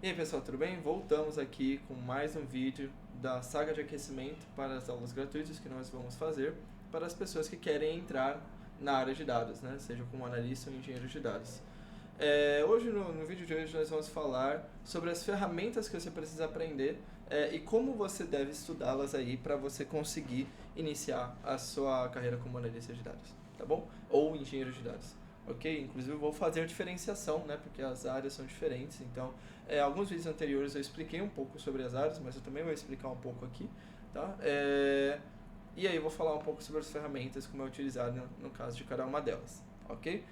E aí pessoal, tudo bem? Voltamos aqui com mais um vídeo da saga de aquecimento para as aulas gratuitas que nós vamos fazer para as pessoas que querem entrar na área de dados, né? Seja como analista ou engenheiro de dados. Hoje, no vídeo de hoje, nós vamos falar sobre as ferramentas que você precisa aprender e como você deve estudá-las aí para você conseguir iniciar a sua carreira como analista de dados, tá bom? Ou engenheiro de dados. Ok? Inclusive eu vou fazer a diferenciação, né? Porque as áreas são diferentes. Então, alguns vídeos anteriores eu expliquei um pouco sobre as áreas, mas eu também vou explicar um pouco aqui, tá? E aí eu vou falar um pouco sobre as ferramentas, como é utilizado no caso de cada uma delas, ok?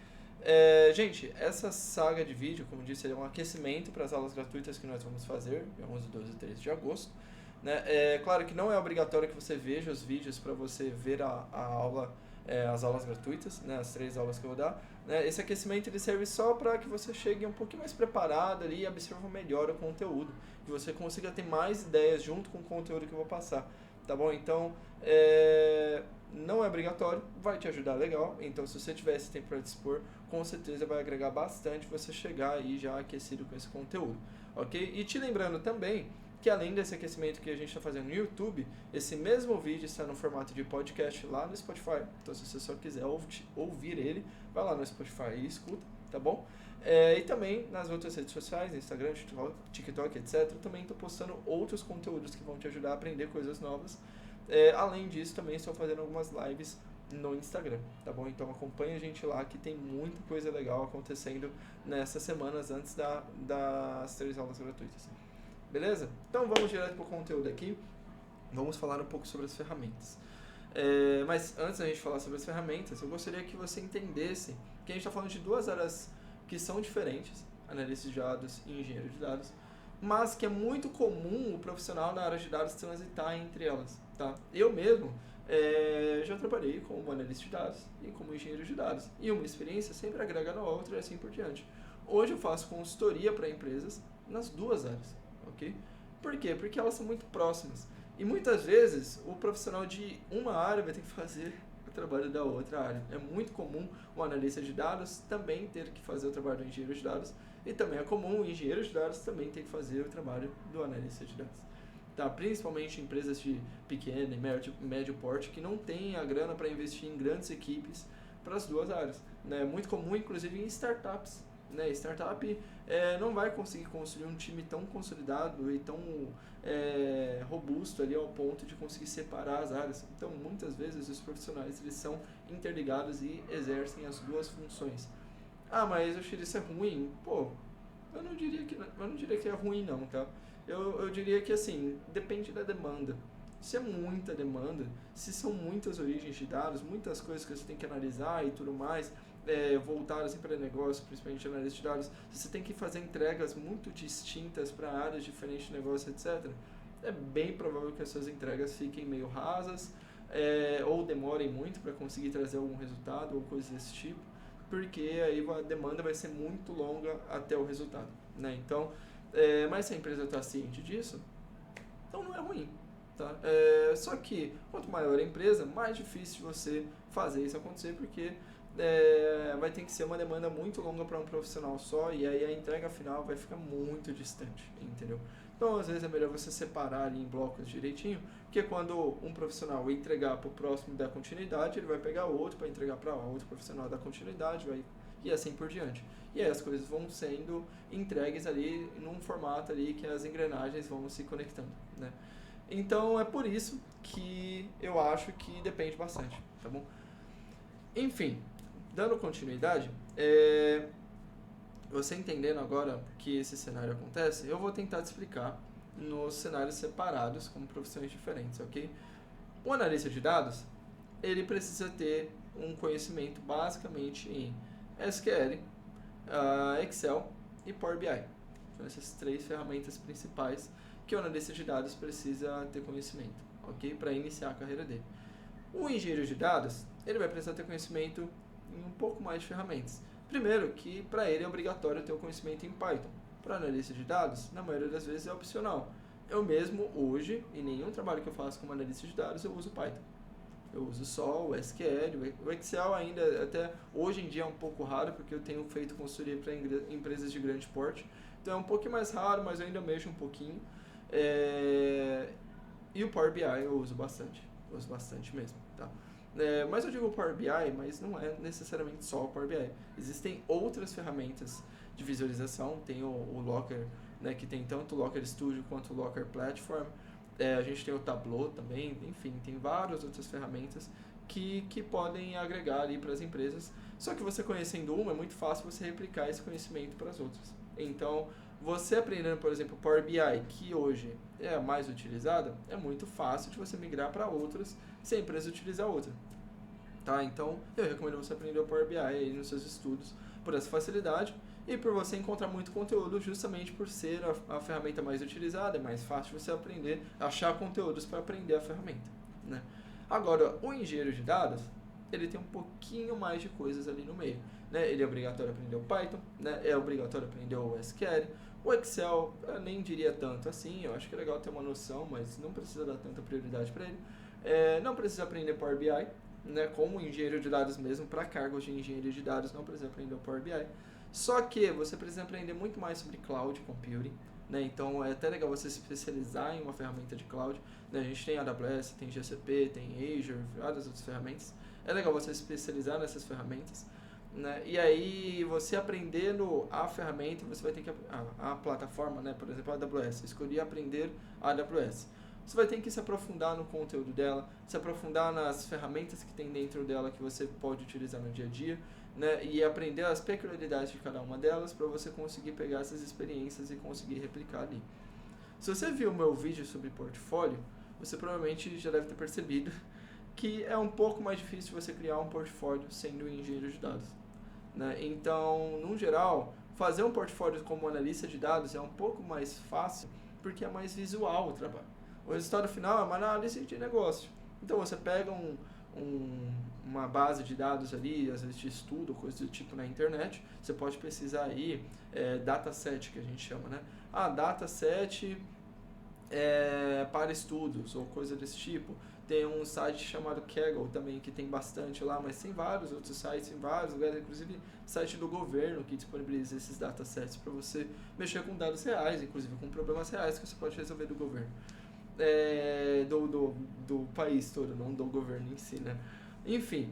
Gente, essa saga de vídeo, como disse, é um aquecimento para as aulas gratuitas que nós vamos fazer, dia 11, 12 e 13 de agosto. Né? Claro que não é obrigatório que você veja os vídeos para você ver a aula, as aulas gratuitas, né? As 3 aulas que eu vou dar. Né? Esse aquecimento ele serve só para que você chegue um pouquinho mais preparado ali e absorva melhor o conteúdo, que você consiga ter mais ideias junto com o conteúdo que eu vou passar. Tá bom? Então, não é obrigatório, vai te ajudar legal. Então, se você tiver esse tempo para dispor, com certeza vai agregar bastante você chegar aí já aquecido com esse conteúdo, ok? E te lembrando também que além desse aquecimento que a gente está fazendo no YouTube, esse mesmo vídeo está no formato de podcast lá no Spotify. Então, se você só quiser ouvir ele, vai lá no Spotify e escuta, tá bom? E também nas outras redes sociais, Instagram, TikTok, etc. Eu também estou postando outros conteúdos que vão te ajudar a aprender coisas novas. Além disso, também estou fazendo algumas lives no Instagram, tá bom? Então acompanha a gente lá que tem muita coisa legal acontecendo nessas semanas antes das 3 aulas gratuitas. Beleza? Então vamos direto para o conteúdo aqui. Vamos falar um pouco sobre as ferramentas. Mas antes da gente falar sobre as ferramentas, eu gostaria que você entendesse que a gente está falando de 2 áreas que são diferentes, analista de dados e engenheiro de dados, mas que é muito comum o profissional na área de dados transitar entre elas. Tá? Eu mesmo já trabalhei como analista de dados e como engenheiro de dados, e uma experiência sempre agrega na outra e assim por diante. Hoje eu faço consultoria para empresas nas 2 áreas. Ok? Por quê? Porque elas são muito próximas. E muitas vezes o profissional de uma área vai ter que fazer o trabalho da outra área. É muito comum o analista de dados também ter que fazer o trabalho do engenheiro de dados. E também é comum o engenheiro de dados também ter que fazer o trabalho do analista de dados. Tá? Principalmente empresas de pequeno e médio porte que não têm a grana para investir em grandes equipes para as 2 áreas. É muito comum, inclusive, em startups. Né? Startup não vai conseguir construir um time tão consolidado e tão robusto ali ao ponto de conseguir separar as áreas. Então, muitas vezes, os profissionais eles são interligados e exercem as 2 funções. Ah, mas eu acho que isso é ruim? Pô, eu não diria que é ruim não, tá? Eu diria que assim, depende da demanda. Se é muita demanda, se são muitas origens de dados, muitas coisas que você tem que analisar e tudo mais, voltado assim para negócio, principalmente analista de dados, se você tem que fazer entregas muito distintas para áreas diferentes de negócio, etc., é bem provável que as suas entregas fiquem meio rasas, ou demorem muito para conseguir trazer algum resultado ou coisas desse tipo, porque aí a demanda vai ser muito longa até o resultado. Né? Então, mas se a empresa está ciente disso, então não é ruim. Tá? Só que quanto maior a empresa, mais difícil você fazer isso acontecer, porque vai ter que ser uma demanda muito longa para um profissional só, e aí a entrega final vai ficar muito distante, entendeu? Então, às vezes é melhor você separar ali em blocos direitinho, porque quando um profissional entregar para o próximo da continuidade, ele vai pegar outro para entregar para outro profissional da continuidade, e assim por diante. E aí as coisas vão sendo entregues ali num formato ali que as engrenagens vão se conectando, né? Então é por isso que eu acho que depende bastante, tá bom? Enfim, dando continuidade, você entendendo agora que esse cenário acontece, eu vou tentar te explicar nos cenários separados, como profissões diferentes, ok? O analista de dados, ele precisa ter um conhecimento basicamente em SQL, Excel e Power BI. São essas 3 ferramentas principais que o analista de dados precisa ter conhecimento, ok? Para iniciar a carreira dele. O engenheiro de dados, ele vai precisar ter conhecimento em um pouco mais de ferramentas. Primeiro, que para ele é obrigatório ter o conhecimento em Python. Para analista de dados, na maioria das vezes é opcional. Eu mesmo, hoje, em nenhum trabalho que eu faço como analista de dados, eu uso Python. Eu uso só o SQL, o Excel ainda, até hoje em dia é um pouco raro, porque eu tenho feito consultoria para empresas de grande porte, Então é um pouquinho mais raro, mas eu ainda mexo um pouquinho. E o Power BI eu uso bastante mesmo, tá? Mas eu digo Power BI, mas não é necessariamente só o Power BI. Existem outras ferramentas de visualização, tem o Locker, né, que tem tanto o Locker Studio quanto o Locker Platform. A gente tem o Tableau também, enfim, tem várias outras ferramentas que podem agregar ali para as empresas. Só que você conhecendo uma, é muito fácil você replicar esse conhecimento para as outras. Então, você aprendendo, por exemplo, Power BI, que hoje é a mais utilizada, é muito fácil de você migrar para outras se a empresa utilizar outra. Tá? Então, eu recomendo você aprender o Power BI aí nos seus estudos por essa facilidade e por você encontrar muito conteúdo justamente por ser a ferramenta mais utilizada, é mais fácil você aprender, achar conteúdos para aprender a ferramenta, né? Agora, o engenheiro de dados, ele tem um pouquinho mais de coisas ali no meio, né? Ele é obrigatório aprender o Python, né? É obrigatório aprender o SQL, o Excel eu nem diria tanto assim, eu acho que é legal ter uma noção, mas não precisa dar tanta prioridade para ele. Não precisa aprender Power BI, né? Como engenheiro de dados mesmo, para cargos de engenharia de dados não precisa aprender o Power BI. Só que você precisa aprender muito mais sobre Cloud Computing, né? Então é até legal você se especializar em uma ferramenta de Cloud, né? A gente tem AWS, tem GCP, tem Azure, várias outras ferramentas. É legal você se especializar nessas ferramentas, né? E aí você aprendendo a ferramenta, você vai ter que a plataforma, né? Por exemplo, a AWS. Escolhi aprender a AWS. Você vai ter que se aprofundar no conteúdo dela, se aprofundar nas ferramentas que tem dentro dela que você pode utilizar no dia a dia, né? E aprender as peculiaridades de cada uma delas para você conseguir pegar essas experiências e conseguir replicar ali. Se você viu o meu vídeo sobre portfólio, você provavelmente já deve ter percebido que é um pouco mais difícil você criar um portfólio sendo engenheiro de dados, né? Então, no geral, fazer um portfólio como analista de dados é um pouco mais fácil porque é mais visual o trabalho. O resultado final é uma análise de negócio. Então, você pega uma base de dados ali, às vezes de estudo, coisa do tipo na internet, você pode pesquisar aí, dataset que a gente chama, né? Dataset para estudos ou coisa desse tipo. Tem um site chamado Kaggle também, que tem bastante lá, mas tem vários outros sites em vários lugares, inclusive site do governo que disponibiliza esses datasets para você mexer com dados reais, inclusive com problemas reais que você pode resolver do governo. Do país todo, não do governo em si, né? Enfim,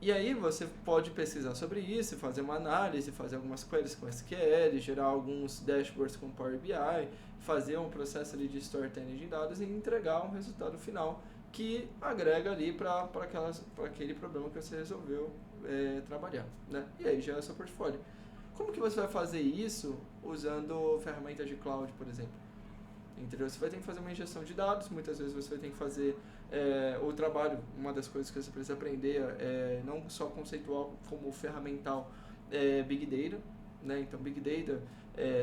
e aí você pode pesquisar sobre isso, fazer uma análise, fazer algumas queries com SQL, gerar alguns dashboards com Power BI, fazer um processo ali de storytelling de dados e entregar um resultado final que agrega ali para aquele problema que você resolveu trabalhar, né? E aí já é o seu portfólio. Como que você vai fazer isso usando ferramentas de cloud, por exemplo? Entendeu? Você vai ter que fazer uma injeção de dados, muitas vezes você vai ter que fazer o trabalho, uma das coisas que você precisa aprender não só conceitual como ferramental, Big Data, né? Então Big Data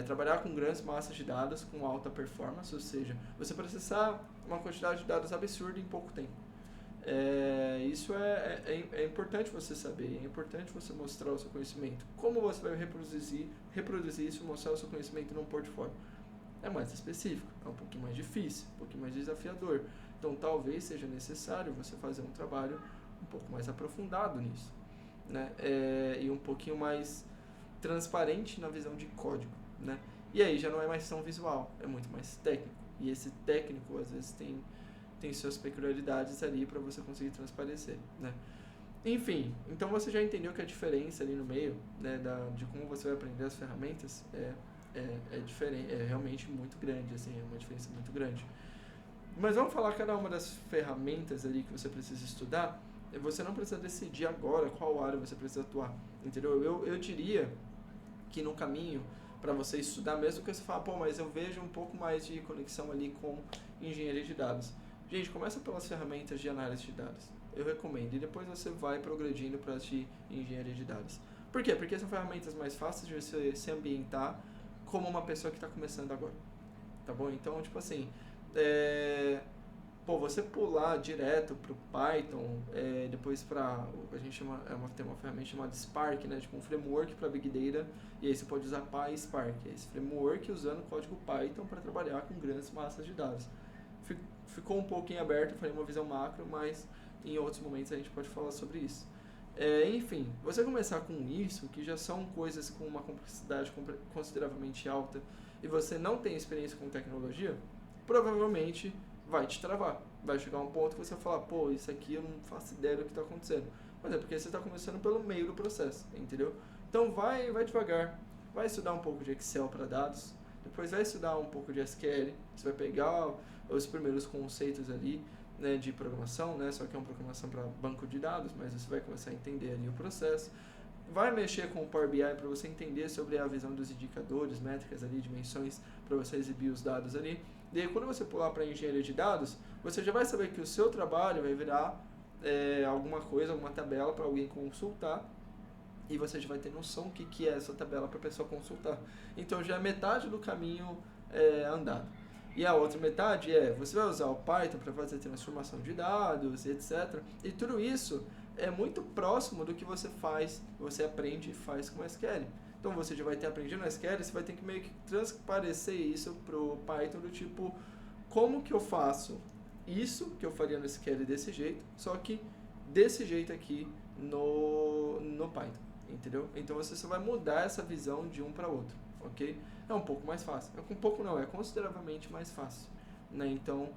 trabalhar com grandes massas de dados com alta performance, ou seja, você processar uma quantidade de dados absurda em pouco tempo. Isso é importante você saber, é importante você mostrar o seu conhecimento. Como você vai reproduzir isso e mostrar o seu conhecimento num portfólio? É mais específico, é um pouquinho mais difícil, um pouquinho mais desafiador. Então, talvez seja necessário você fazer um trabalho um pouco mais aprofundado nisso, né? E um pouquinho mais transparente na visão de código, né? E aí já não é mais tão visual, é muito mais técnico. E esse técnico, às vezes, tem suas peculiaridades ali para você conseguir transparecer, né? Enfim, então você já entendeu que a diferença ali no meio, né, de como você vai aprender as ferramentas é diferente, é realmente muito grande, assim, é uma diferença muito grande. Mas vamos falar cada uma das ferramentas ali que você precisa estudar. Você não precisa decidir agora qual área você precisa atuar, entendeu? Eu diria que no caminho para você estudar, mesmo que você fale, mas eu vejo um pouco mais de conexão ali com engenharia de dados. Gente, começa pelas ferramentas de análise de dados. Eu recomendo. E depois você vai progredindo para as de engenharia de dados. Por quê? Porque são ferramentas mais fáceis de você se ambientar como uma pessoa que está começando agora. Tá bom? Então, tipo assim, você pular direto pro Python, depois a gente chama, tem uma ferramenta chamada Spark, né? Tipo um framework para Big Data, e aí você pode usar PySpark, esse framework usando o código Python para trabalhar com grandes massas de dados. Ficou um pouquinho aberto, eu falei uma visão macro, mas em outros momentos a gente pode falar sobre isso. Enfim, você começar com isso, que já são coisas com uma complexidade consideravelmente alta, e você não tem experiência com tecnologia, provavelmente vai te travar. Vai chegar um ponto que você vai falar, pô, isso aqui eu não faço ideia do que está acontecendo. Mas é porque você está começando pelo meio do processo, entendeu? Então vai devagar, vai estudar um pouco de Excel para dados, depois vai estudar um pouco de SQL, você vai pegar os primeiros conceitos ali, né, de programação, né, só que é uma programação para banco de dados, mas você vai começar a entender ali o processo. Vai mexer com o Power BI para você entender sobre a visão dos indicadores, métricas ali, dimensões, para você exibir os dados ali. E aí, quando você pular para a engenharia de dados, você já vai saber que o seu trabalho vai virar alguma coisa, alguma tabela para alguém consultar, e você já vai ter noção do que é essa tabela para a pessoa consultar. Então já é metade do caminho andado. E a outra metade você vai usar o Python para fazer transformação de dados, etc. E tudo isso é muito próximo do que você aprende e faz com SQL. Então você já vai ter aprendido no SQL, você vai ter que meio que transparecer isso pro Python do tipo, como que eu faço isso que eu faria no SQL desse jeito, só que desse jeito aqui no Python, entendeu? Então você só vai mudar essa visão de um para outro, ok? É um pouco mais fácil. É um pouco não, é consideravelmente mais fácil, né? Então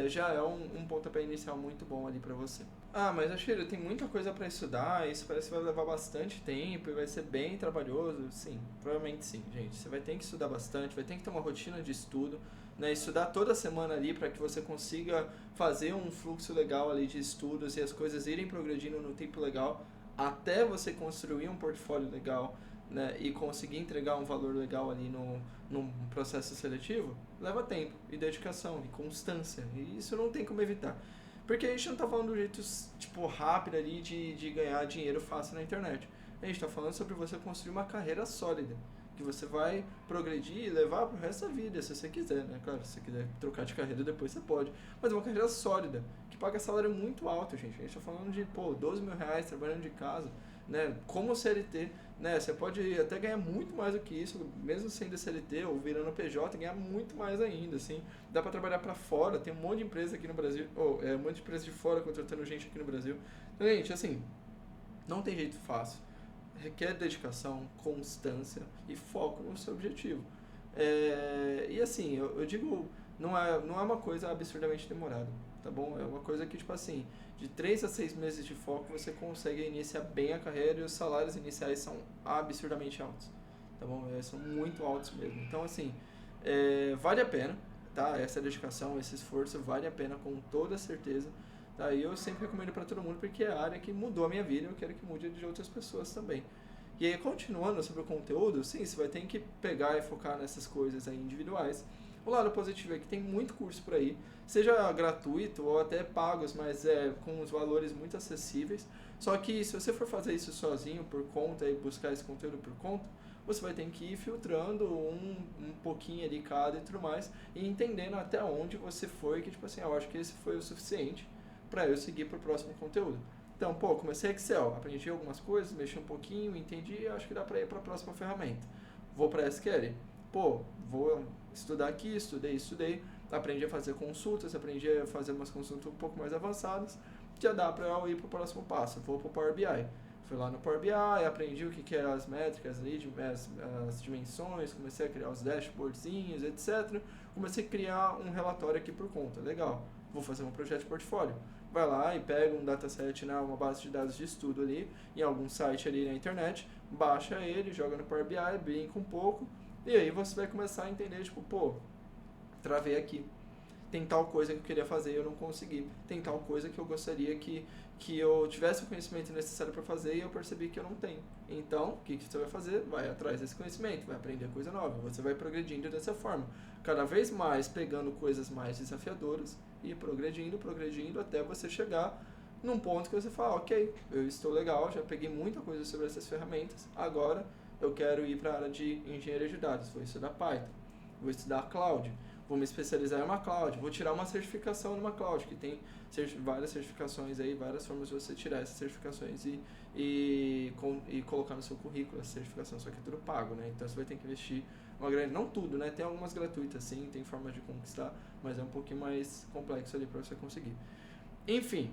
já é um pontapé inicial muito bom ali para você. Ah, mas Ashira, tem muita coisa para estudar, isso parece que vai levar bastante tempo e vai ser bem trabalhoso. Sim, provavelmente sim, gente. Você vai ter que estudar bastante, vai ter que ter uma rotina de estudo, né? Estudar toda semana ali para que você consiga fazer um fluxo legal ali de estudos e as coisas irem progredindo no tempo legal até você construir um portfólio legal, né? E conseguir entregar um valor legal ali num processo seletivo, leva tempo e dedicação e constância. E isso não tem como evitar. Porque a gente não está falando do jeito tipo, rápido ali de ganhar dinheiro fácil na internet. A gente está falando sobre você construir uma carreira sólida, que você vai progredir e levar pro resto da vida, se você quiser, né? Claro, se você quiser trocar de carreira depois você pode. Mas uma carreira sólida, que paga salário muito alto, gente. A gente está falando de, pô, 12 mil reais trabalhando de casa, né? Como CLT, né? Você pode até ganhar muito mais do que isso, mesmo sendo CLT ou virando PJ, ganhar muito mais ainda, assim. Dá pra trabalhar pra fora, tem um monte de empresa aqui no Brasil, um monte de empresa de fora contratando gente aqui no Brasil. Então, gente, assim, não tem jeito fácil. Requer dedicação, constância e foco no seu objetivo. E assim, eu digo, não é uma coisa absurdamente demorada, tá bom? É uma coisa que, tipo assim, de 3 a 6 meses de foco você consegue iniciar bem a carreira e os salários iniciais são absurdamente altos, tá bom? São muito altos mesmo. Então, assim, vale a pena, tá? Essa dedicação, esse esforço vale a pena com toda certeza. Tá? E eu sempre recomendo para todo mundo porque é a área que mudou a minha vida e eu quero que mude a de outras pessoas também. E aí, continuando sobre o conteúdo, sim, você vai ter que pegar e focar nessas coisas aí individuais. O lado positivo é que tem muito curso por aí, seja gratuito ou até pagos, mas com os valores muito acessíveis. Só que se você for fazer isso sozinho, por conta, e buscar esse conteúdo por conta, você vai ter que ir filtrando um pouquinho ali cada e tudo mais, e entendendo até onde você foi, que tipo assim, eu acho que esse foi o suficiente para eu seguir para o próximo conteúdo. Então, pô, comecei Excel, aprendi algumas coisas, mexi um pouquinho, entendi, acho que dá para ir para a próxima ferramenta. Vou para SQL. Pô, vou estudar aqui, estudei, aprendi a fazer consultas, aprendi a fazer umas consultas um pouco mais avançadas, já dá para eu ir para o próximo passo. Vou para o Power BI. Fui lá no Power BI, aprendi o que eram as métricas ali, as dimensões, comecei a criar os dashboardzinhos, etc. Comecei a criar um relatório aqui por conta. Legal, vou fazer um projeto de portfólio. Vai lá e pega um dataset, uma base de dados de estudo ali, em algum site ali na internet, baixa ele, joga no Power BI, brinca um pouco, e aí você vai começar a entender, tipo, pô, travei aqui. Tem tal coisa que eu queria fazer e eu não consegui. Tem tal coisa que eu gostaria que eu tivesse o conhecimento necessário para fazer e eu percebi que eu não tenho. Então, o que você vai fazer? Vai atrás desse conhecimento, vai aprender coisa nova. Você vai progredindo dessa forma. Cada vez mais pegando coisas mais desafiadoras e progredindo até você chegar num ponto que você fala, ok, eu estou legal, já peguei muita coisa sobre essas ferramentas, agora eu quero ir para a área de engenharia de dados, vou estudar Python, vou estudar Cloud, vou me especializar em uma Cloud, vou tirar uma certificação numa Cloud, que tem várias certificações aí, várias formas de você tirar essas certificações e colocar no seu currículo essa certificação, só que é tudo pago, né? Então você vai ter que investir uma grande, não tudo, né? Tem algumas gratuitas, sim, tem formas de conquistar, mas é um pouquinho mais complexo ali para você conseguir. Enfim,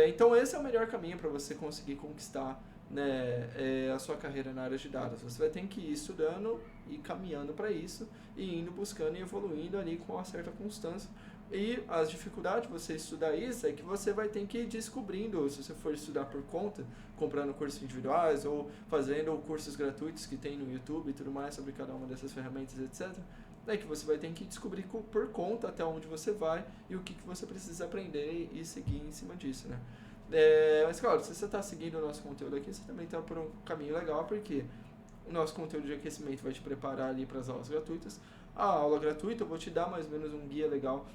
Então esse é o melhor caminho para você conseguir conquistar, né, a sua carreira na área de dados. Você vai ter que ir estudando e caminhando para isso e indo buscando e evoluindo ali com uma certa constância. E as dificuldades de você estudar isso é que você vai ter que ir descobrindo, se você for estudar por conta, comprando cursos individuais ou fazendo cursos gratuitos que tem no YouTube e tudo mais sobre cada uma dessas ferramentas, etc. É que você vai ter que descobrir por conta até onde você vai e o que você precisa aprender e seguir em cima disso, né? Mas claro, se você está seguindo o nosso conteúdo aqui, você também está por um caminho legal, porque o nosso conteúdo de aquecimento vai te preparar ali para as aulas gratuitas. A aula gratuita eu vou te dar mais ou menos um guia legal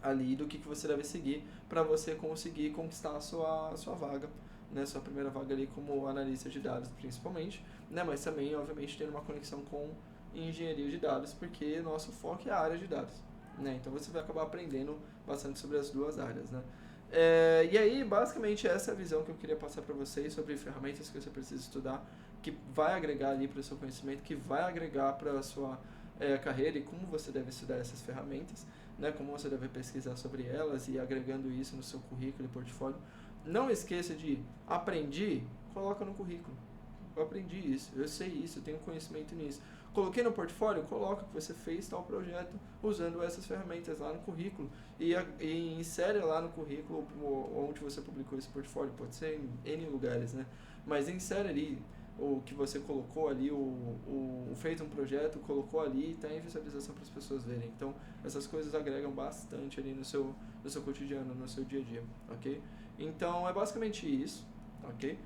ali do que você deve seguir para você conseguir conquistar a sua vaga, né? Sua primeira vaga ali como analista de dados principalmente, né? Mas também, obviamente, tendo uma conexão com engenharia de dados, porque nosso foco é a área de dados, né? Então você vai acabar aprendendo bastante sobre as duas áreas, né? E aí, basicamente, essa é a visão que eu queria passar para vocês sobre ferramentas que você precisa estudar, que vai agregar ali para o seu conhecimento, que vai agregar para a sua carreira e como você deve estudar essas ferramentas, né? Como você deve pesquisar sobre elas e agregando isso no seu currículo e portfólio. Não esqueça de aprendi, coloca no currículo. Eu aprendi isso, eu sei isso, eu tenho conhecimento nisso. Coloquei no portfólio, coloca que você fez tal projeto usando essas ferramentas lá no currículo e insere lá no currículo onde você publicou esse portfólio, pode ser em N lugares, né? Mas insere ali o que você colocou ali, fez um projeto, colocou ali e está em visualização para as pessoas verem. Então, essas coisas agregam bastante ali no seu cotidiano, no seu dia a dia, ok? Então, é basicamente isso, ok?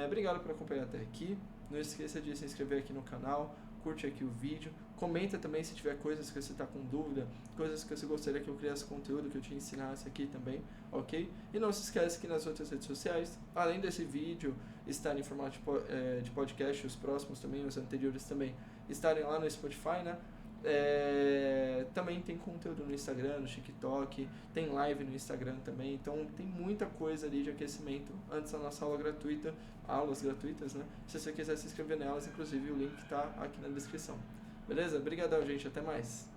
Obrigado por acompanhar até aqui. Não esqueça de se inscrever aqui no canal, curte aqui o vídeo, comenta também se tiver coisas que você está com dúvida, coisas que você gostaria que eu criasse conteúdo, que eu te ensinasse aqui também, ok? E não se esqueça que nas outras redes sociais, além desse vídeo estar em formato de podcast, os próximos também, os anteriores também, estarem lá no Spotify, né? Também tem conteúdo no Instagram, no TikTok, tem live no Instagram também, então tem muita coisa ali de aquecimento antes da nossa aula gratuita, aulas gratuitas, né? Se você quiser se inscrever nelas, inclusive o link está aqui na descrição. Beleza? Obrigadão, gente, até mais!